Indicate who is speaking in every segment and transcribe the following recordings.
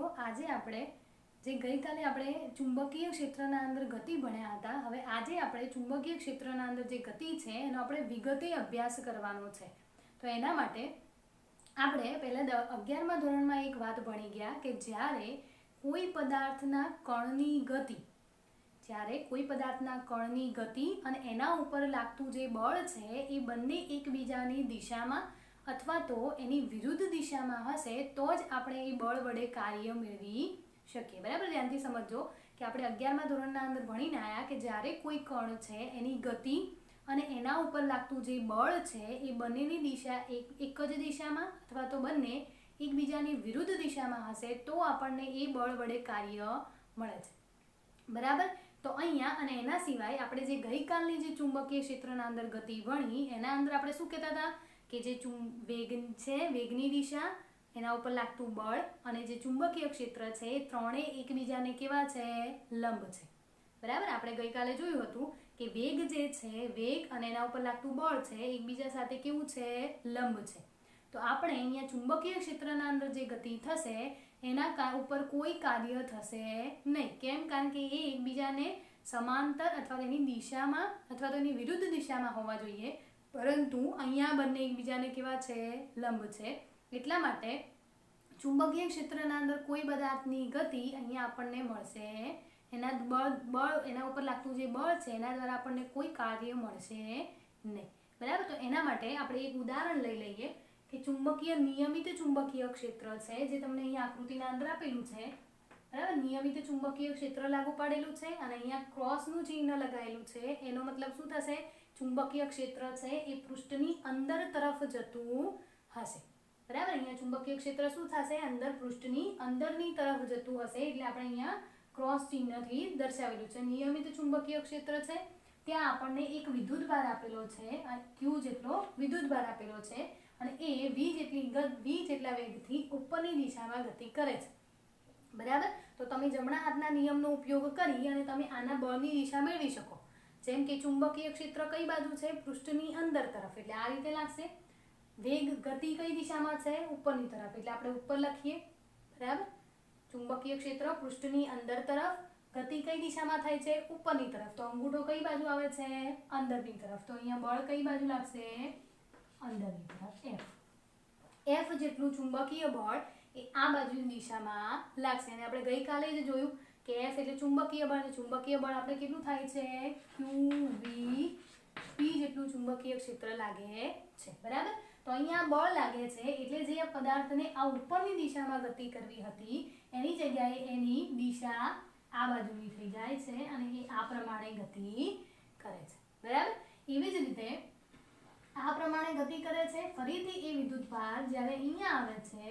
Speaker 1: મિત્રો, આજે આપણે જે ગઈકાલે આપણે ચુંબકીય ક્ષેત્રના અંદર ગતિ ભણ્યા હતા, હવે આજે આપણે ચુંબકીય ક્ષેત્રના અંદર જે ગતિ છે એનો આપણે વિગતે અભ્યાસ કરવાનો છે. તો એના માટે આપણે પહેલા 11મા ધોરણમાં એક વાત ભણી ગયા કે જ્યારે કોઈ પદાર્થના કણની ગતિ અને એના ઉપર લાગતું જે બળ છે એ બંને એકબીજાની દિશામાં અથવા તો એની વિરુદ્ધ દિશામાં હશે તો જ આપણે એ બળ વડે કાર્ય મેળવી શકીએ. બરાબર, ધ્યાનથી સમજો કે આપણે 11મા ધોરણના અંદર ભણીને આવ્યા કે જ્યારે કોઈ કણ છે એની ગતિ અને એના ઉપર લાગતું જે બળ છે એ બંનેની દિશા એક જ દિશામાં અથવા તો બંને એકબીજાની વિરુદ્ધ દિશામાં હશે તો આપણને એ બળ વડે કાર્ય મળે છે. બરાબર, તો અહીંયા અને એના સિવાય આપણે જે ગઈકાલની જે ચુંબકીય ક્ષેત્રના અંદર ગતિ ભણી એના અંદર આપણે શું કહેતા હતા કે જે વેગ છે, વેગની દિશા, એના ઉપર લાગતું બળ અને જે ચુંબકીય ક્ષેત્ર છે એ ત્રણેય એકબીજાને કેવા છે? લંબ છે. બરાબર, આપણે ગઈકાલે જોયું હતું કે વેગ જે છે, વેગ અને એના ઉપર લાગતું બળ છે એકબીજા સાથે કેવું છે? લંબ છે. તો આપણે અહીંયા ચુંબકીય ક્ષેત્રના અંદર જે ગતિ થશે એના ઉપર કોઈ કાર્ય થશે નહીં. કેમ? કારણ કે એ એકબીજાને સમાંતર અથવા એની દિશામાં અથવા તો એની વિરુદ્ધ દિશામાં હોવા જોઈએ, પરંતુ અહીંયા બંને એકબીજાને કેવા છે? લંબ છે. એટલા માટે ચુંબકીય ક્ષેત્રના અંદર કોઈ પદાર્થની ગતિ અહીંયા આપણને મળશે એના ઉપર લાગતું જે બળ છે એના દ્વારા આપણને કોઈ કાર્ય મળશે નહીં. બરાબર, તો એના માટે આપણે એક ઉદાહરણ લઈ લઈએ કે નિયમિત ચુંબકીય ક્ષેત્ર છે જે તમને અહીંયા આકૃતિના અંદર આપેલું છે. બરાબર, નિયમિત ચુંબકીય ક્ષેત્ર લાગુ પાડેલું છે અને અહીંયા ક્રોસનું ચિહ્ન લગાવેલું છે. એનો મતલબ શું થશે? ચુંબકીય ક્ષેત્ર છે એ પૃષ્ઠની અંદર તરફ જતું હશે. બરાબર, અહીંયા ચુંબકીય ક્ષેત્ર શું થશે? અંદર પૃષ્ઠની અંદરની તરફ જતું હશે. એટલે આપણે અહીંયા ક્રોસ ચિહ્નથી દર્શાવેલું છે. નિયમિત ચુંબકીય ક્ષેત્ર છે ત્યાં આપણને એક વિદ્યુતભાર આપેલો છે, Q જેટલો વિદ્યુતભાર આપેલો છે અને એ v જેટલા વેગથી ઉપરની દિશામાં ગતિ કરે છે. બરાબર, તો તમે જમણા હાથના નિયમનો ઉપયોગ કરી અને તમે આના બળની દિશા મેળવી શકો. જેમ કે ચુંબકીય ક્ષેત્ર કઈ બાજુ છે? પૃષ્ઠની અંદર તરફ, એટલે આ રીતે લાગશે. વેગ ગતિ કઈ દિશામાં છે? ઉપરની તરફ, એટલે આપણે ઉપર લખીએ. બરાબર, ચુંબકીય ક્ષેત્ર પૃષ્ઠની અંદર તરફ, ગતિ કઈ દિશામાં થાય છે? ઉપરની તરફ. તો અંગૂઠો કઈ બાજુ આવે છે? અંદરની તરફ. તો અહીંયા બળ કઈ બાજુ લાગશે? અંદરની તરફ. F જેટલું ચુંબકીય બળ એ આ બાજુની દિશામાં લાગશે. અને આપણે ગઈકાલે જ જોયું કે F એટલે ચુંબકીય બળ, અને ચુંબકીય બળ આપણે કેટલું થાય છે? QVP જેટલું ચુંબકીય ક્ષેત્ર લાગે છે. બરાબર, તો અહીંયા બળ લાગે છે એટલે જે પદાર્થને આ ઉપરની દિશામાં ગતિ કરવી હતી એની જગ્યાએ એની દિશા આ બાજુની થઈ જાય છે અને એ આ પ્રમાણે ગતિ કરે છે. બરાબર, એવી જ રીતે આ પ્રમાણે ગતિ કરે છે. ફરીથી એ વિદ્યુતભાર જ્યારે અહીંયા આવે છે,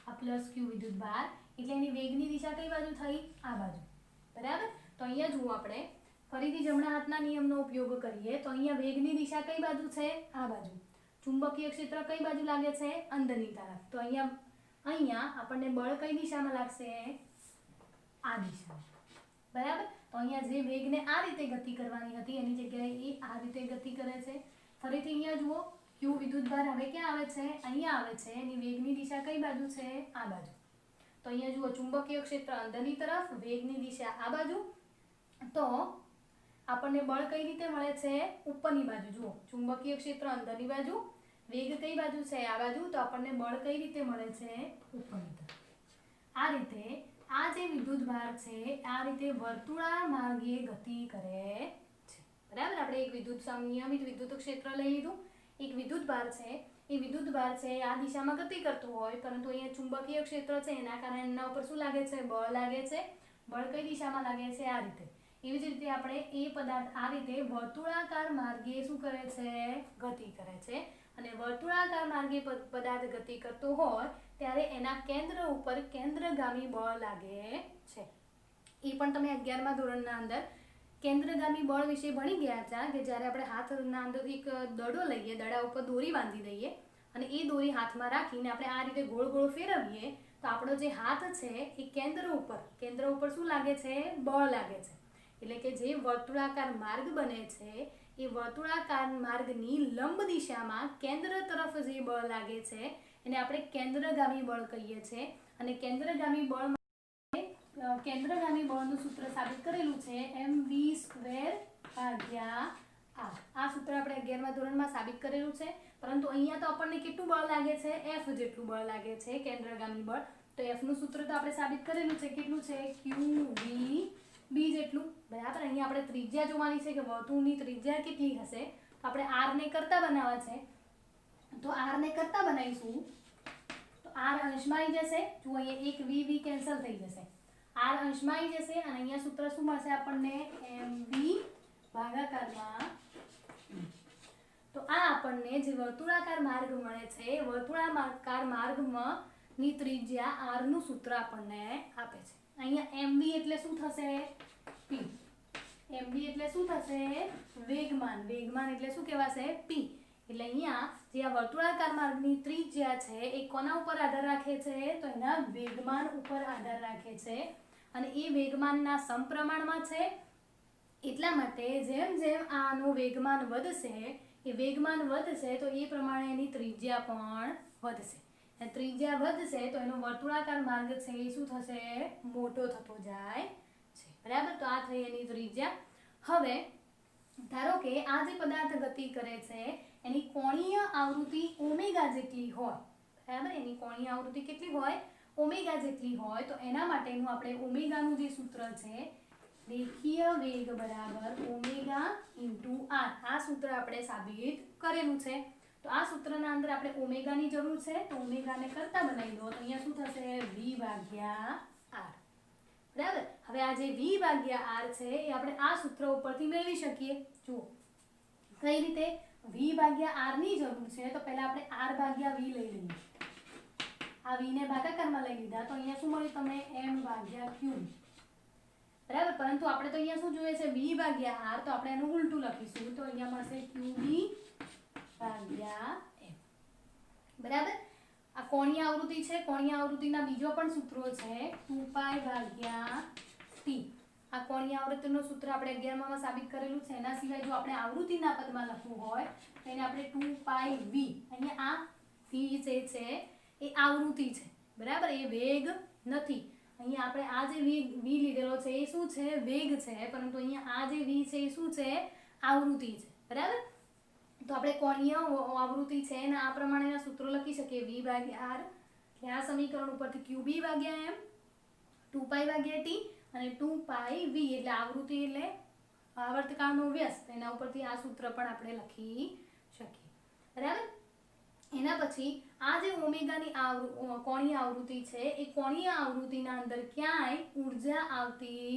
Speaker 1: આ +Q વિદ્યુતભાર, એટલે એની વેગની દિશા કઈ બાજુ થઈ? આ બાજુ. બરાબર, તો અહીંયા જુઓ આપણે ફરીથી જમણા હાથના નિયમનો ઉપયોગ કરીએ તો અહીંયા વેગની દિશા કઈ બાજુ છે? આ બાજુ. ચુંબકીય ક્ષેત્ર કઈ બાજુ લાગે છે? અંદરની તરફ. તો અહીંયા આપણને બળ કઈ દિશામાં લાગશે? આ દિશામાં. બરાબર, તો અહીંયા જે વેગને આ રીતે ગતિ કરવાની હતી એની જગ્યાએ એ આ રીતે ગતિ કરે છે. ફરીથી અહીંયા જુઓ, Q વિદ્યુતભાર હવે ક્યાં આવે છે? અહીંયા આવે છે. એની વેગની દિશા કઈ બાજુ છે? આ બાજુ. તો અહીંયા જુઓ, ચુંબકીય ક્ષેત્ર અંદરની તરફ, વેગની દિશા આ બાજુ. તો આપણને બળ કઈ રીતે મળે છે? ઉપરની બાજુ. જુઓ, ચુંબકીય ક્ષેત્ર અંદરની બાજુ, વેગ કઈ બાજુ છે? આ બાજુ. તો આપણને બળ કઈ રીતે મળે છે? ઉપરની તરફ. આ રીતે આ જે વિદ્યુતભાર છે આ રીતે વર્તુળાકાર માર્ગે ગતિ કરે છે. બરાબર, આપણે એક નિયમિત વિદ્યુત ક્ષેત્ર લઈ લીધું. એક વિદ્યુતભાર છે, એ વિદ્યુતભાર છે આ દિશામાં ગતિ કરતું હોય, પરંતુ અહીંયા ચુંબકીય ક્ષેત્ર છે એના કારણે એના ઉપર શું લાગે છે? બળ લાગે છે. બળ કઈ દિશામાં લાગે છે? આ રીતે. એવી જ રીતે આપણે એ પદાર્થ આ રીતે વર્તુળાકાર માર્ગે શું કરે છે? ગતિ કરે છે. અને વર્તુળાકાર માર્ગે પદાર્થ ગતિ કરતો હોય ત્યારે એના કેન્દ્ર ઉપર કેન્દ્રગામી બળ લાગે છે. એ પણ તમે 11મા ધોરણના અંદર કેન્દ્રગામી બળ વિશે ભણી ગયા હતા કે જ્યારે આપણે હાથના અંદર એક દડો લઈએ, દડા ઉપર દોરી બાંધી દઈએ અને એ દોરી હાથમાં રાખીને આપણે આ રીતે ગોળ ગોળ ફેરવીએ તો આપણો જે હાથ છે એ કેન્દ્ર ઉપર શું લાગે છે? બળ લાગે છે. એટલે કે જે વર્તુળાકાર માર્ગ બને છે એ વર્તુળાકાર માર્ગની લંબ દિશામાં કેન્દ્ર તરફ જે બળ લાગે છે એને આપણે કેન્દ્રગામી બળ કહીએ છીએ. અને કેન્દ્રગામી બળ કેન્દ્રગામી બળનું સૂત્ર સાબિત કરેલું છે mv² ભાગ્યા r. આ સૂત્ર આપણે 11મા ધોરણમાં સાબિત કરેલું છે, પરંતુ અહીંયા તો આપણને કેટલું બળ લાગે છે? F જેટલું બળ લાગે છે, કેન્દ્રગામી બળ. તો F નું સૂત્ર તો આપણે સાબિત કરેલું છે, કેટલું છે? qvb જેટલું. બરાબર. અહીંયા આપણે ત્રિજ્યા જોવાની છે કે વર્તુળની ત્રિજ્યા કેટલી હશે. તો આપણે r ને કરતા બનાવવા છે, તો r ને કરતા બનાવીશું તો r અંશમાં આવી જશે. જો અહીંયા એક v કેન્સલ થઈ જશે, r અંશમાં આવી જશે અને અહીંયા સૂત્ર શું મળશે આપણને? mv ભાગાકારમાં. તો આ આપણને જે વર્તુળાકાર માર્ગ મળે છે, વર્તુળાકાર માર્ગમાં ની ત્રિજ્યા r નું સૂત્ર આપણને આપે છે. અહીંયા mv એટલે શું થશે? p. mv એટલે શું થશે? વેગમાન. વેગમાન એટલે શું કહેવાશે? p. એટલે અહીંયા જે આ વર્તુળાકાર માર્ગની ત્રિજ્યા છે એ કોના ઉપર આધાર રાખે છે? તો એના વેગમાન ઉપર આધાર રાખે છે અને એ વેગમાનના સમપ્રમાણમાં છે. એટલા માટે જેમ જેમ આનો વેગમાન વધશે, એ વેગમાન વધશે તો એ પ્રમાણે એની ત્રિજ્યા પણ વધશે. ત્રિજ્યા વધશે તો એનો વર્તુળાકાર માર્ગ છે એ શું થશે? મોટો થતો જાય છે. બરાબર. તો આ થઈ એની ત્રિજ્યા. હવે ધારો કે આ જે પદાર્થ ગતિ કરે છે એની કોણીય આવૃત્તિ ઓમેગા જેટલી હોય. બરાબર. એની કોણીય આવૃત્તિ કેટલી હોય? ઓમેગા જેટલી હોય. તો એના માટેનું આપણે ઓમેગાનું જે સૂત્ર છે, રેખીય વેગ બરાબર ઓમેગા ઇન્ટુ r. આ સૂત્ર આપણે સાબિત કરેલું છે. તો આ સૂત્રના અંદર આપણે ઓમેગાની જરૂર છે, તો ઓમેગાને કરતા બનાવી દો. તો અહીંયા શું થશે? v ભાગ્યા r. બરાબર. હવે આ જે v ભાગ્યા r છે એ આપણે આ સૂત્ર ઉપરથી મેળવી શકીએ. જુઓ કઈ રીતે? v ભાગ્યા r ની જરૂર છે, તો પહેલા આપણે r ભાગ્યા v લઈ લઈએ. આ v ને ભાગાકારમાં લઈ લીધા તો અહીંયા શું મળ્યું તમને? m ભાગ્યા q. બરાબર. પરંતુ આપણે તો અહીંયા શું જોઈએ છે? v ભાગ્યા r. તો આપણે એનું ઉલટું લખીશું. તો અહીંયા મળશે qb ભાગ્યા m. બરાબર. આ કોણીય આવૃત્તિ છે. કોણીય આવૃત્તિના બીજો પણ સૂત્રો છે, 2π ભાગ્યા t. આ કોણીય આવૃત્તિનું સૂત્ર આપણે 11માં સાબિત કરેલું છે. એના સિવાય જો આપણે આવૃત્તિના પદમાં લખવું હોય તો એને આપણે 2πv. અહીંયા આ v જે છે એ આવૃત્તિ છે. બરાબર. એ વેગ નથી. અહીંયા આપણે આ જે v લીધેલો છે એ શું છે? વેગ છે. પરંતુ અહીંયા આ જે v છે એ શું છે? આવૃત્તિ છે. બરાબર. તો આપણે કોણીય આવૃત્તિ છે અને આ પ્રમાણેના સૂત્રો લખી શકીએ. v ભાગ્યા r એટલે આ સમીકરણ ઉપરથી qb ભાગ્યા m, 2π ભાગ્યા t અને 2πv એટલે આવૃત્તિ એટલે આવર્તકાળનો વ્યસ્ત. એના ઉપરથી આ સૂત્ર પણ આપણે લખી શકીએ. બરાબર. એના પછી આ જે ઓમેગાની કોણીય આવૃત્તિ છે એ કોણીય આવૃત્તિના અંદર ક્યાંય ઉર્જા આવતી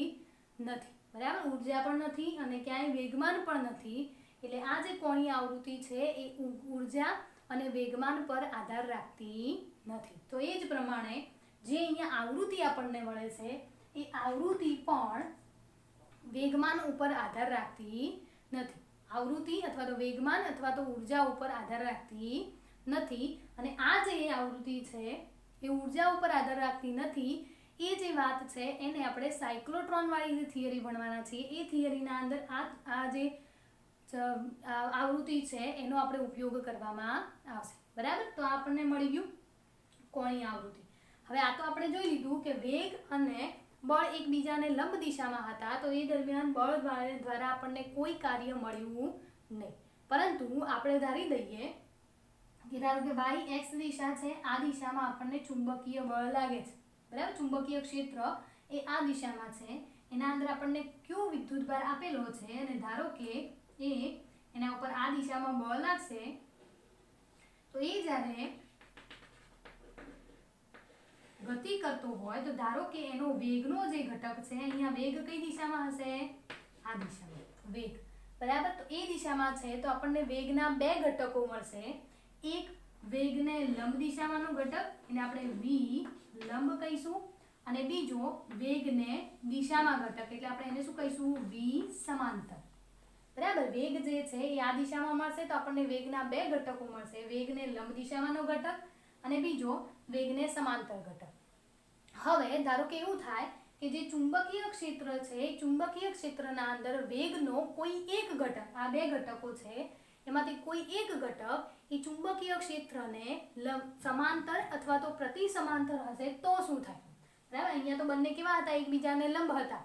Speaker 1: નથી. બરાબર. ઉર્જા પણ નથી અને ક્યાંય વેગમાન પણ નથી. એટલે આ જે કોણીય આવૃત્તિ છે એ ઉર્જા અને વેગમાન પર આધાર રાખતી નથી. તો એ જ પ્રમાણે જે અહીંયા આવૃત્તિ આપણને મળે છે એ આવૃત્તિ પણ વેગમાન ઉપર આધાર રાખતી નથી. આવૃત્તિ અથવા તો વેગમાન અથવા તો ઉર્જા ઉપર આધાર રાખતી નથી. અને આ જે આવૃત્તિ છે એ ઉર્જા ઉપર આધાર રાખતી નથી. એ જે વાત છે એને આપણે સાયક્લોટ્રોન વાળી જે થિયરી ભણવાના છીએ. એ થિયરીના અંદર આ જે આવૃત્તિ છે એનો આપણે ઉપયોગ કરવામાં આવશે. બરાબર. તો આપણને મળી ગયું કોણીય આવૃત્તિ. હવે આ તો આપણે જોઈ લીધું કે વેગ અને બળ એકબીજાને લંબ દિશામાં હતા, તો એ દરમિયાન બળ દ્વારા આપણને કોઈ કાર્ય મળ્યું નહીં. પરંતુ આપણે ધારી દઈએ કે ધારો કે y x દિશા છે, આ દિશામાં આપણને ચુંબકીય બળ લાગે છે. બરાબર. ચુંબકીય ક્ષેત્ર એ આ દિશામાં છે. એના અંદર આપણને કયો વિદ્યુતભાર આપેલો છે અને ધારો કે એના ઉપર આ દિશામાં બળ લાગશે તો એ જ્યારે ગતિ કરતો હોય તો ધારો કે એનો વેગનો જે ઘટક છે, અહીંયા વેગ કઈ દિશામાં હશે? આ દિશામાં વેગ. બરાબર. તો એ દિશામાં છે તો આપણને વેગના બે ઘટકો મળશે. એક વેગને લંબ દિશામાંનો ઘટક, એને આપણે v લંબ કહીશું, અને બીજો વેગને દિશામાં ઘટક એટલે આપણે એને શું કહીશું? v સમાંતર. બરાબર. વેગ જે છે એ આ દિશામાં મળશે તો આપણને વેગના બે ઘટકો મળશે. વેગને લંબ દિશામાંનો ઘટક અને બીજો વેગને સમાંતર ઘટક. હવે ધારો કે એવું થાય કે જે ચુંબકીય ક્ષેત્ર છે એ ચુંબકીય ક્ષેત્રના અંદર વેગનો કોઈ એક ઘટક, આ બે ઘટકો છે એમાંથી કોઈ એક ઘટક એ ચુંબકીય ક્ષેત્રને સમાંતર અથવા તો પ્રતિ સમાંતર હશે તો શું થાય? બરાબર. અહીંયા તો બંને કેવા હતા, એકબીજાને લંબ હતા,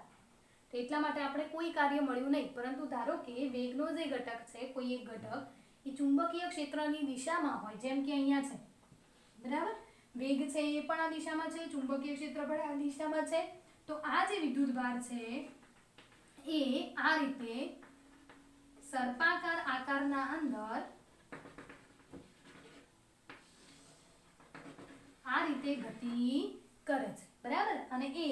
Speaker 1: તો એટલા માટે આપણે કોઈ કાર્ય મળ્યું નહીં. પરંતુ ધારો કે વેગનો જે ઘટક છે, કોઈ એક ઘટક એ ચુંબકીય ક્ષેત્રની દિશામાં હોય, જેમ કે અહીંયા છે, બરાબર, વેગ છે એ પણ આ દિશામાં છે, ચુંબકીય ક્ષેત્ર પણ આ દિશામાં છે, તો આ જે વિદ્યુતભાર છે એ આ રીતે સર્પાકાર આકારના અંદર આ રીતે ગતિ કરે છે, બરાબર. અને એ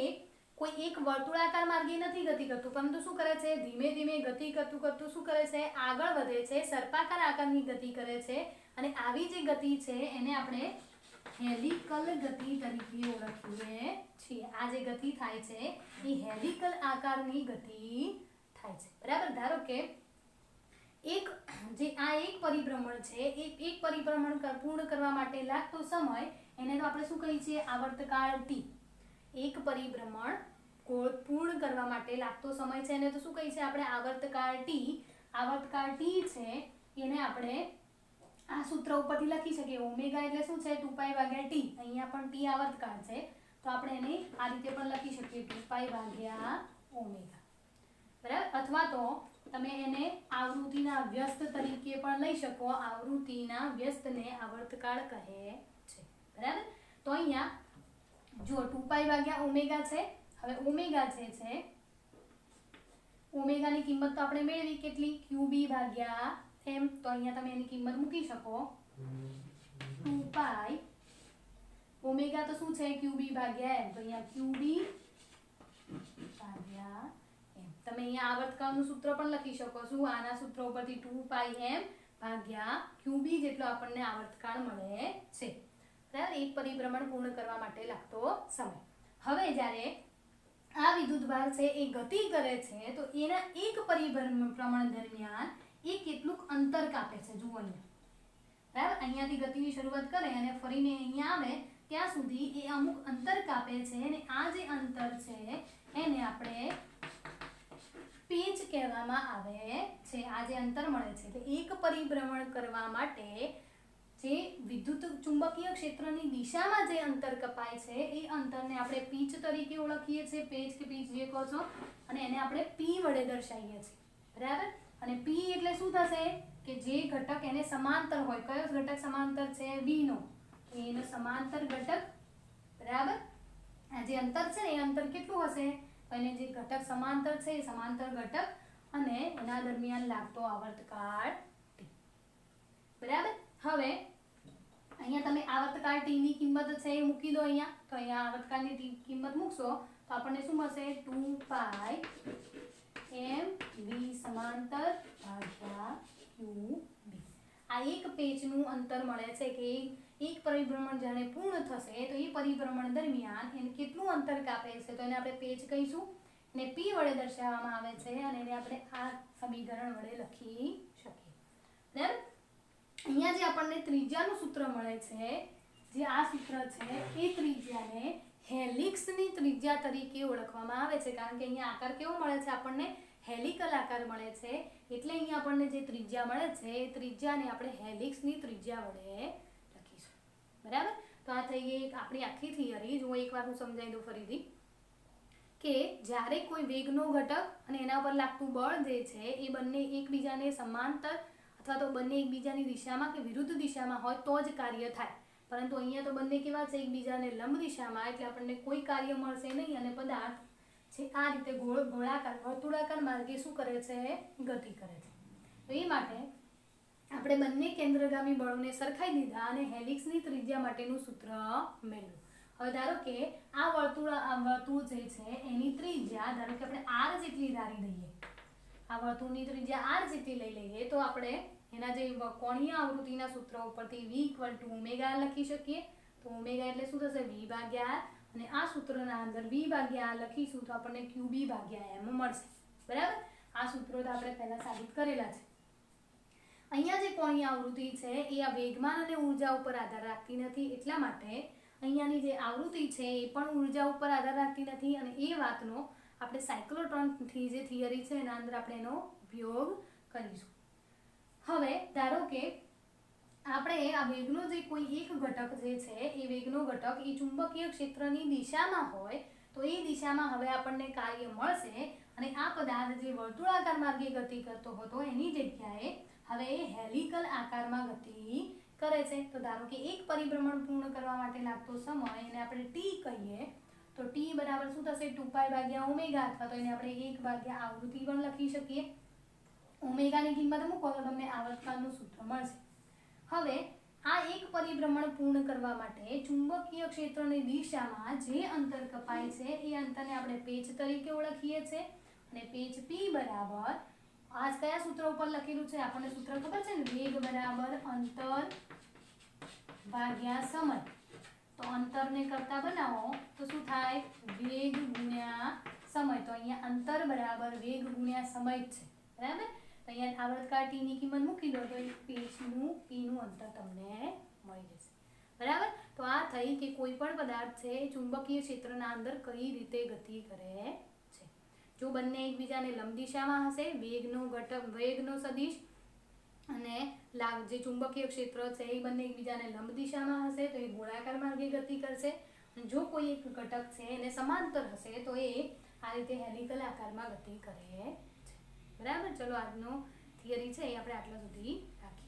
Speaker 1: કોઈ એક વર્તુળાકાર માર્ગે નથી ગતિ કરતું, પરંતુ શું કરે છે, ધીમે ધીમે ગતિ કરતું કરતું શું કરે છે, આગળ વધે છે, સર્પાકાર આકારની ગતિ કરે છે. અને આવી જે ગતિ છે એને આપણે હેલિકલ ગતિ તરીકે ઓળખીએ છીએ. આ જે ગતિ થાય છે એ હેલિકલ આકારની ગતિ થાય છે, બરાબર. ધારો કે એક પરિભ્રમણ છે, એક પરિભ્રમણ પૂર્ણ કરવા માટે લાગતો સમય એને તો આપણે શું કહીએ છીએ, આવર્તકાળ t. એક પરિભ્રમણ પૂર્ણ કરવા માટે લાગતો સમય છે એને તો શું કહીએ છીએ આપણે, આવર્તકાળ t. આવર્તકાળ t છે એને આપણે આ સૂત્ર ઉપરથી લખી શકીએ. ઓમેગા એટલે શું છે, 2π/t. અહીંયા પણ t આવર્તકાળ છે, તો આપણે એને આ રીતે પણ લખી શકીએ, 2π/ઓમેગા, બરાબર. અથવા તો તમે એને આવૃત્તિના વ્યસ્ત તરીકે પણ લઈ શકો. આવૃત્તિના વ્યસ્તને આવર્તકાળ કહે છે, બરાબર. તો અહીંયા જો 2π/ઓમેગા છે. હવે ઓમેગા જે છે, ઓમેગાની કિંમત તો આપણે મેળવી કેટલી, qb/m. તો અહીંયા તમે એની કિંમત મૂકી શકો, 2π ઓમેગા તો શું છે, qb/m. તો અહીંયા qb/m. તમે અહીંયા આવર્તકાળનું સૂત્ર પણ લખી શકો છો. આના સૂત્ર ઉપરથી 2πm/qb જેટલો આપણને આવર્તકાળ મળે છે, બરાબર. એક પરિભ્રમણ પૂર્ણ કરવા માટે લાગતો સમય. હવે જ્યારે આ વિદ્યુતભાર છે એ ગતિ કરે છે તો એના એક પરિભ્રમણ દરમિયાન એ કેટલુંક અંતર કાપે છે, જુઓ અહીંયા, બરાબર. અહીંયાથી ગતિની શરૂઆત કરે અને ફરીને અહીંયા આવે ત્યાં સુધી એ અમુક અંતર કાપે છે. અને આ જે અંતર છે એને આપણે પેચ કહેવામાં આવે છે. આ જે અંતર મળે છે તો એક પરિભ્રમણ કરવા માટે જે વિદ્યુત ચુંબકીય ક્ષેત્રની દિશામાં જે અંતર કપાય છે એ અંતરને આપણે પીચ તરીકે ઓળખીએ છીએ, પેચ કે પીચ જે કહો છો, અને એને આપણે પી વડે દર્શાવીએ છીએ, બરાબર. અને પી એટલે શું થશે કે જે ઘટક એને સમાંતર હોય, કયો ઘટક સમાંતર છે, v નો, તો એનો સમાંતર ઘટક, બરાબર. આ જે અંતર છે ને એ અંતર કેટલું હશે, તો એને જે ઘટક સમાંતર છે એ સમાંતર ઘટક અને એના દરમિયાન લાગતો આવર્તકાળ t, બરાબર. હવે અહીંયા તમે આવર્તકાળ t ની કિંમત છે એ મૂકી દો અહીંયા. તો અહીંયા આવર્તકાળની કિંમત મૂકશો તો આપણને શું મળશે, 2π m v સમાંતર ભાગ્યા qb. આ એક પેચનું અંતર મળે છે કે એક પરિભ્રમણ જ્યારે પૂર્ણ થશે તો એ પરિભ્રમણ દરમિયાન એને કેટલું અંતર કાપે છે, તો એને આપણે પેચ કહીશું. એને p વડે દર્શાવવામાં આવે છે અને એને આપણે આ સમીકરણ વડે લખી શકીએ, બરાબર. અહીંયા જે આપણને ત્રિજ્યાનું સૂત્ર મળે છે, જે આ સૂત્ર છે એ ત્રિજ્યાને હેલિક્સની ત્રિજ્યા તરીકે ઓળખવામાં આવે છે. કારણ કે અહીંયા આકાર કેવો મળે છે, આપણને હેલિકલ આકાર મળે છે. એટલે અહીંયા આપણને જે ત્રિજ્યા મળે છે એ ત્રિજ્યાને આપણે હેલિક્સની ત્રિજ્યા વડે લખીશું, બરાબર. તો આ થઈ ગઈ આપણી આખી થિયરી. જો એકવાર હું સમજાવી દઉં ફરીથી કે જ્યારે કોઈ વેગનો ઘટક અને એના પર લાગતું બળ જે છે એ બંને એકબીજાને સમાંતર અથવા તો બંને એકબીજાની દિશામાં કે વિરુદ્ધ દિશામાં હોય તો જ કાર્ય થાય. પરંતુ અહીંયા તો બંને કેવા છે, એકબીજાને લંબ દિશામાં, એટલે આપણને કોઈ કાર્ય મળશે નહીં. અને પદાર્થ છે આ રીતે ગોળાકાર વર્તુળાકાર માર્ગે શું કરે છે, ગતિ કરે છે. તો એ માટે આપણે બંને કેન્દ્રગામી બળોને સરખાઈ દીધા અને હેલિક્સની ત્રિજ્યા માટેનું સૂત્ર મેળવ્યું. હવે ધારો કે આ વર્તુળ જે છે એની ત્રિજ્યા ધારો કે આપણે r જેટલી ધારી દઈએ, આ વર્તુળની ત્રિજ્યા r જેટલી લઈ લઈએ તો આપણે એના જે કોણીય આવૃત્તિના સૂત્ર ઉપરથી v = ઓમેગા લખી શકીએ. તો ઓમેગા એટલે શું થશે, v/r. અને આ સૂત્રના અંદર v/r લખીશું તો આપણને qb/m મળશે, બરાબર. આ સૂત્રો તો આપણે પહેલા સાબિત કરેલા છે. અહીંયા જે કોણીય આવૃત્તિ છે એ આ વેગમાન અને ઉર્જા ઉપર આધાર રાખતી નથી, એટલા માટે અહીંયાની જે આવૃત્તિ છે એ પણ ઉર્જા ઉપર આધાર રાખતી નથી. અને એ વાતનો આપણે સાયક્લોટ્રોનથી જે થિયરી છે એના અંદર આપણે એનો ઉપયોગ કરીશું. હવે ધારો કે આપણે આ વેગનો જે કોઈ એક ઘટક જે છે એ વેગનો ઘટક એ ચુંબકીય ક્ષેત્રની દિશામાં હોય તો એ દિશામાં હવે આપણને કાર્ય મળશે અને આ પદાર્થ જે વર્તુળાકાર માર્ગે ગતિ કરતો હતો એની જગ્યાએ હવે એ હેલિકલ આકારમાં ગતિ કરે છે. તો ધારો કે એક પરિભ્રમણ પૂર્ણ કરવા માટે લાગતો સમય એને આપણે ટી કહીએ તો ટી બરાબર શું થશે 2π ભાગ્યા ઓમેગા અથવા તો એને આપણે 1 ભાગ્યા આવૃત્તિ પણ લખી શકીએ. ઓમેગાની કિંમત મૂકો તો તમને આવર્તકાળનું સૂત્ર મળશે. હવે આ એક પરિભ્રમણ પૂર્ણ કરવા માટે ચુંબકીય ક્ષેત્રની દિશામાં જે અંતર કપાય છે એ અંતરને આપણે પેચ તરીકે ઓળખીએ છીએ અને પેચ P બરાબર આ કયા સૂત્ર ઉપર લખેલું છે આપણને સૂત્ર ખબર છે ને વેગ બરાબર અંતર ભાગ્યા સમય. તો અંતરને કરતા બનાવો તો શું થાય વેગ ગુણ્યા સમય. તો અહીંયા અંતર બરાબર વેગ ગુણ્યા સમય જ છે બરાબર. તો અહીંયા આવર્તકાળ t ની કિંમત મૂકી દો તો પેચનું p નું અંતર તમને મળી જશે બરાબર. તો આ થઈ કે કોઈ પણ પદાર્થ છે ચુંબકીય ક્ષેત્રના અંદર કઈ રીતે ગતિ કરે છે. જો બંને એકબીજાને લંબ દિશામાં હશે વેગનો ઘટક વેગનો સદિશ અને જે ચુંબકીય ક્ષેત્ર છે એ બંને એકબીજાને લંબ દિશામાં હશે તો એ ગોળાકાર માર્ગે ગતિ કરશે. જો કોઈ એક ઘટક છે એને સમાંતર હશે તો એ આ રીતે હેલિકલ આકારમાં ગતિ કરે છે બરાબર. ચલો આજનો થિયરી છે એ આપણે આટલા સુધી રાખીએ.